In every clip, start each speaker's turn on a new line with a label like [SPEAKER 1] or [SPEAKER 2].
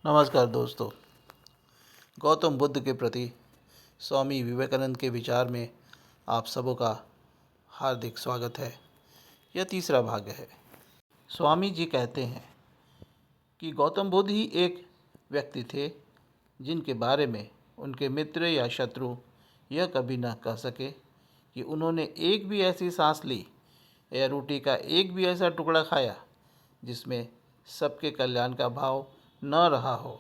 [SPEAKER 1] नमस्कार दोस्तों। गौतम बुद्ध के प्रति स्वामी विवेकानंद के विचार में आप सबों का हार्दिक स्वागत है। यह तीसरा भाग है। स्वामी जी कहते हैं कि गौतम बुद्ध ही एक व्यक्ति थे जिनके बारे में उनके मित्र या शत्रु यह कभी न कह सके कि उन्होंने एक भी ऐसी सांस ली या रोटी का एक भी ऐसा टुकड़ा खाया जिसमें सबके कल्याण का भाव न रहा हो।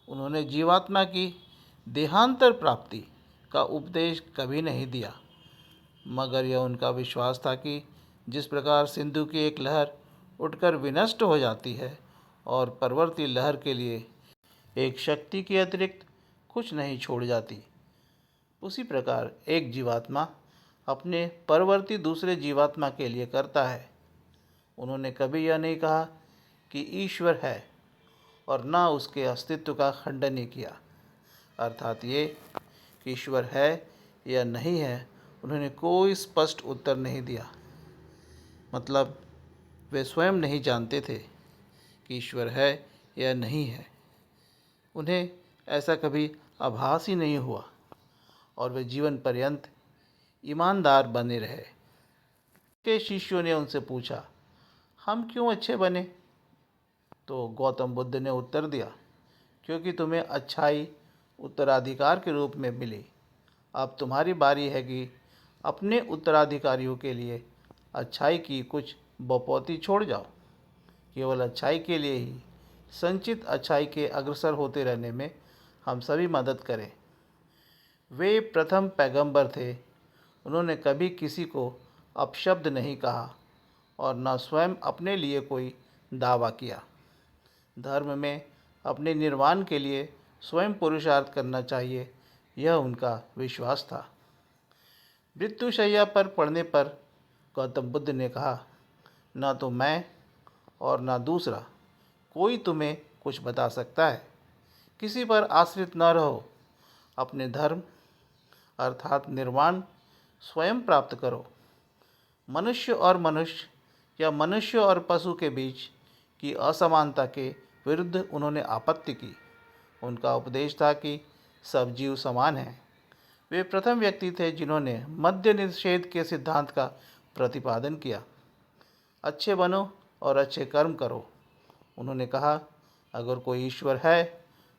[SPEAKER 1] उन्होंने जीवात्मा की देहांतर प्राप्ति का उपदेश कभी नहीं दिया, मगर यह उनका विश्वास था कि जिस प्रकार सिंधु की एक लहर उठकर विनष्ट हो जाती है और परवर्ती लहर के लिए एक शक्ति के अतिरिक्त कुछ नहीं छोड़ जाती, उसी प्रकार एक जीवात्मा अपने परवर्ती दूसरे जीवात्मा के लिए करता है। उन्होंने कभी यह नहीं कहा कि ईश्वर है और न उसके अस्तित्व का खंडन ही किया, अर्थात ये कि ईश्वर है या नहीं है उन्होंने कोई स्पष्ट उत्तर नहीं दिया। मतलब वे स्वयं नहीं जानते थे कि ईश्वर है या नहीं है। उन्हें ऐसा कभी आभास ही नहीं हुआ और वे जीवन पर्यंत ईमानदार बने रहे। के शिष्यों ने उनसे पूछा, हम क्यों अच्छे बने? तो गौतम बुद्ध ने उत्तर दिया, क्योंकि तुम्हें अच्छाई उत्तराधिकार के रूप में मिली। अब तुम्हारी बारी है कि अपने उत्तराधिकारियों के लिए अच्छाई की कुछ बपौती छोड़ जाओ। केवल अच्छाई के लिए ही संचित अच्छाई के अग्रसर होते रहने में हम सभी मदद करें। वे प्रथम पैगंबर थे। उन्होंने कभी किसी को अपशब्द नहीं कहा और न स्वयं अपने लिए कोई दावा किया। धर्म में अपने निर्वाण के लिए स्वयं पुरुषार्थ करना चाहिए, यह उनका विश्वास था। मृत्युशैया पर पड़ने पर गौतम बुद्ध ने कहा, न तो मैं और न दूसरा कोई तुम्हें कुछ बता सकता है। किसी पर आश्रित न रहो। अपने धर्म अर्थात निर्वाण स्वयं प्राप्त करो। मनुष्य और मनुष्य या मनुष्य और पशु के बीच की असमानता के विरुद्ध उन्होंने आपत्ति की। उनका उपदेश था कि सब जीव समान हैं। वे प्रथम व्यक्ति थे जिन्होंने मद्य निषेध के सिद्धांत का प्रतिपादन किया। अच्छे बनो और अच्छे कर्म करो। उन्होंने कहा, अगर कोई ईश्वर है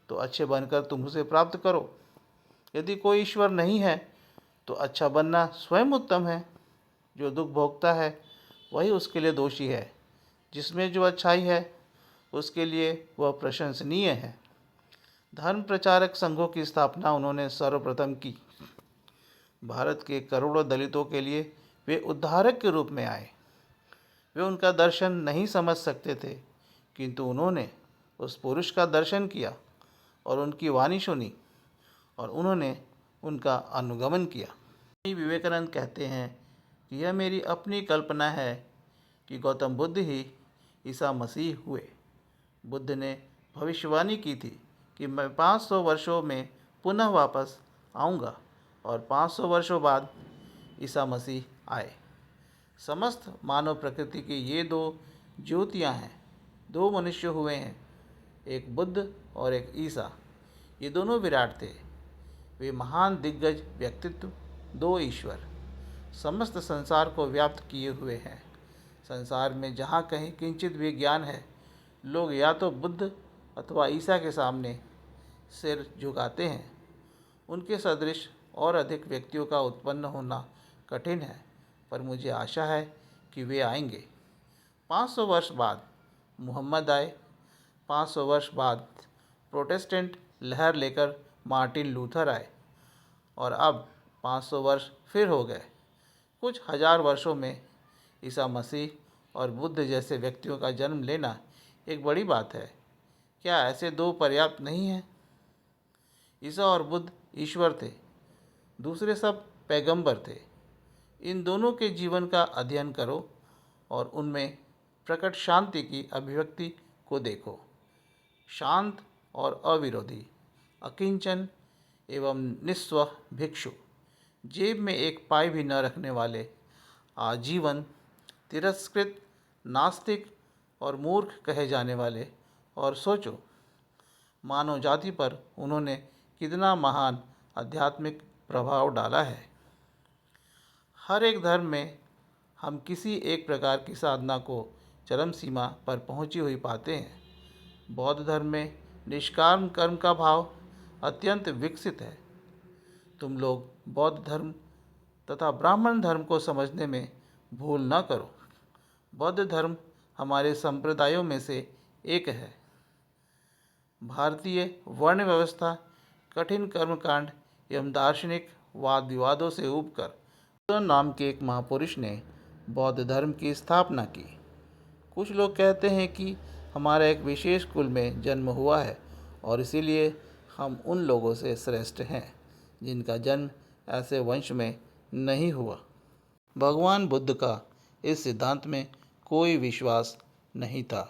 [SPEAKER 1] तो अच्छे बनकर तुम उसे प्राप्त करो। यदि कोई ईश्वर नहीं है तो अच्छा बनना स्वयं उत्तम है। जो दुख भोगता है वही उसके लिए दोषी है। जिसमें जो अच्छाई है उसके लिए वह प्रशंसनीय है। धर्म प्रचारक संघों की स्थापना उन्होंने सर्वप्रथम की। भारत के करोड़ों दलितों के लिए वे उद्धारक के रूप में आए। वे उनका दर्शन नहीं समझ सकते थे, किंतु उन्होंने उस पुरुष का दर्शन किया और उनकी वाणी सुनी और उन्होंने उनका अनुगमन किया। विवेकानंद कहते हैं कि यह मेरी अपनी कल्पना है कि गौतम बुद्ध ही ईसा मसीह हुए। बुद्ध ने भविष्यवाणी की थी कि मैं 500 वर्षों में पुनः वापस आऊँगा और 500 वर्षों बाद ईसा मसीह आए। समस्त मानव प्रकृति की ये दो ज्योतियाँ हैं। दो मनुष्य हुए हैं, एक बुद्ध और एक ईसा। ये दोनों विराट थे। वे महान दिग्गज व्यक्तित्व, दो ईश्वर समस्त संसार को व्याप्त किए हुए हैं। संसार में जहाँ कहीं किंचित भी ज्ञान है, लोग या तो बुद्ध अथवा ईसा के सामने सिर झुकाते हैं। उनके सदृश और अधिक व्यक्तियों का उत्पन्न होना कठिन है, पर मुझे आशा है कि वे आएंगे। 500 वर्ष बाद मुहम्मद आए। 500 वर्ष बाद प्रोटेस्टेंट लहर लेकर मार्टिन लूथर आए और अब 500 वर्ष फिर हो गए। कुछ हजार वर्षों में ईसा मसीह और बुद्ध जैसे व्यक्तियों का जन्म लेना एक बड़ी बात है। क्या ऐसे दो पर्याप्त नहीं हैं? ईसा और बुद्ध ईश्वर थे, दूसरे सब पैगंबर थे। इन दोनों के जीवन का अध्ययन करो और उनमें प्रकट शांति की अभिव्यक्ति को देखो। शांत और अविरोधी, अकिंचन एवं निस्व भिक्षु, जेब में एक पाई भी न रखने वाले, आजीवन तिरस्कृत, नास्तिक और मूर्ख कहे जाने वाले। और सोचो, मानव जाति पर उन्होंने कितना महान आध्यात्मिक प्रभाव डाला है। हर एक धर्म में हम किसी एक प्रकार की साधना को चरम सीमा पर पहुंची हुई पाते हैं। बौद्ध धर्म में निष्काम कर्म का भाव अत्यंत विकसित है। तुम लोग बौद्ध धर्म तथा ब्राह्मण धर्म को समझने में भूल न करो। बौद्ध धर्म हमारे संप्रदायों में से एक है। भारतीय वर्ण व्यवस्था, कठिन कर्मकांड एवं दार्शनिक वाद विवादों से ऊबकर बुद्ध नाम के एक महापुरुष ने बौद्ध धर्म की स्थापना की। कुछ लोग कहते हैं कि हमारा एक विशेष कुल में जन्म हुआ है और इसीलिए हम उन लोगों से श्रेष्ठ हैं जिनका जन्म ऐसे वंश में नहीं हुआ। भगवान बुद्ध का इस सिद्धांत में कोई विश्वास नहीं था।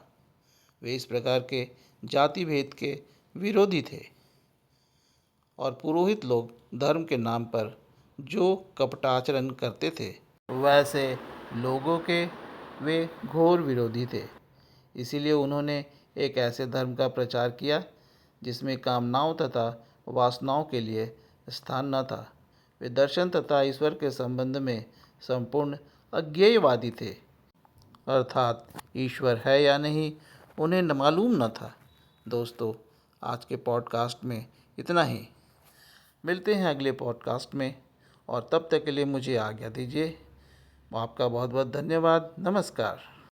[SPEAKER 1] वे इस प्रकार के जाति भेद के विरोधी थे और पुरोहित लोग धर्म के नाम पर जो कपटाचरण करते थे वैसे लोगों के वे घोर विरोधी थे। इसीलिए उन्होंने एक ऐसे धर्म का प्रचार किया जिसमें कामनाओं तथा वासनाओं के लिए स्थान न था। वे दर्शन तथा ईश्वर के संबंध में संपूर्ण अज्ञेयवादी थे, अर्थात ईश्वर है या नहीं उन्हें मालूम न था। दोस्तों, आज के पॉडकास्ट में इतना ही। मिलते हैं अगले पॉडकास्ट में और तब तक के लिए मुझे आज्ञा दीजिए। आपका बहुत बहुत धन्यवाद। नमस्कार।